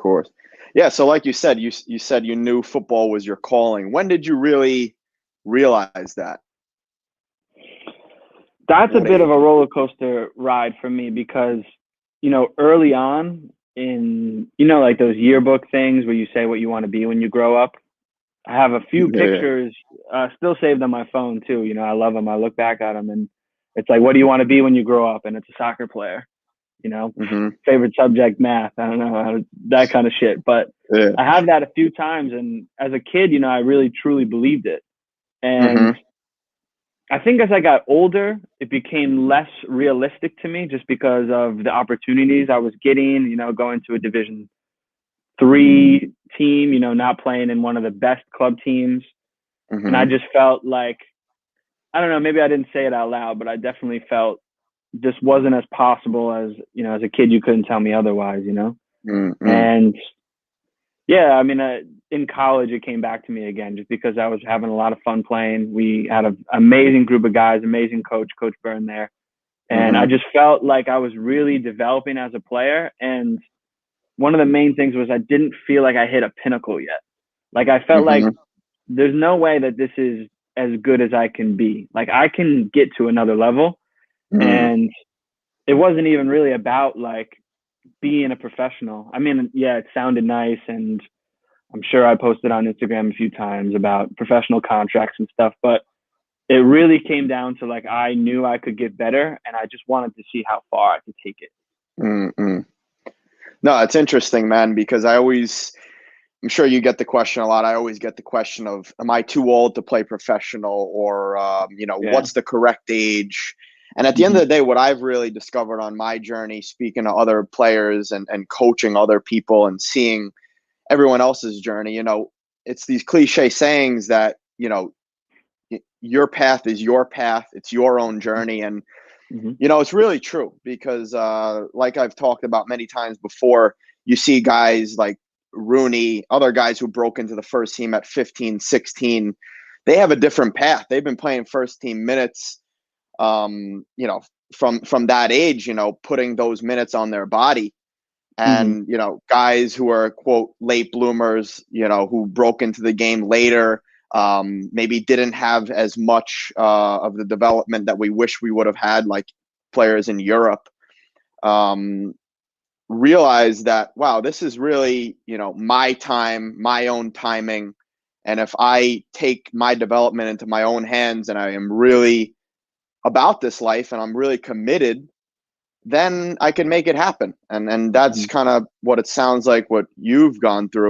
course. Yeah, so like you said, you said you knew football was your calling. When did you really realize that? That's a What bit of a age? roller coaster ride for me because, early on in, like those yearbook things where you say what you want to be when you grow up. I have a few Yeah. pictures still saved on my phone too. I love them. I look back at them and it's like, what do you want to be when you grow up? And it's a soccer player, you know, Mm-hmm. favorite subject, math. I don't know, that kind of shit. But Yeah. I have that a few times. And as a kid, I really truly believed it. And Mm-hmm. I think as I got older, it became less realistic to me just because of the opportunities I was getting, going to a Division 3 team, not playing in one of the best club teams. And I Mm-hmm. just felt like, I don't know, maybe I didn't say it out loud, but I definitely felt this wasn't as possible as, as a kid, you couldn't tell me otherwise. Mm-hmm. And yeah, I mean, in college, it came back to me again just because I was having a lot of fun playing. We had an amazing group of guys, amazing coach, Coach Byrne there. And I Mm-hmm. just felt like I was really developing as a player. And one of the main things was I didn't feel like I hit a pinnacle yet. Like I felt like Mm-hmm. there's no way that this is as good as I can be. Like I can get to another level. Mm-hmm. And it wasn't even really about like being a professional. I mean, yeah, it sounded nice. And I'm sure I posted on Instagram a few times about professional contracts and stuff, but it really came down to like I knew I could get better and I just wanted to see how far I could take it. Mm-hmm. No, it's interesting, man, because I'm sure you get the question a lot. I always get the question of, am I too old to play professional, or, Yeah. what's the correct age? And at the end Mm-hmm. of the day, what I've really discovered on my journey, speaking to other players and coaching other people and seeing everyone else's journey, it's these cliche sayings that, your path is your path. It's your own journey. And, Mm-hmm. it's really true because, like I've talked about many times before, you see guys like Rooney, other guys who broke into the first team at 15, 16. They have a different path. They've been playing first team minutes, um, you know, from that age, putting those minutes on their body. Mm-hmm. And, guys who are, quote, late bloomers, who broke into the game later, maybe didn't have as much of the development that we wish we would have had, like players in Europe, um, realize that, wow, this is really, my time, my own timing. And if I take my development into my own hands and I am really about this life and I'm really committed, then I can make it happen. And that's Mm-hmm. kind of what it sounds like what you've gone through.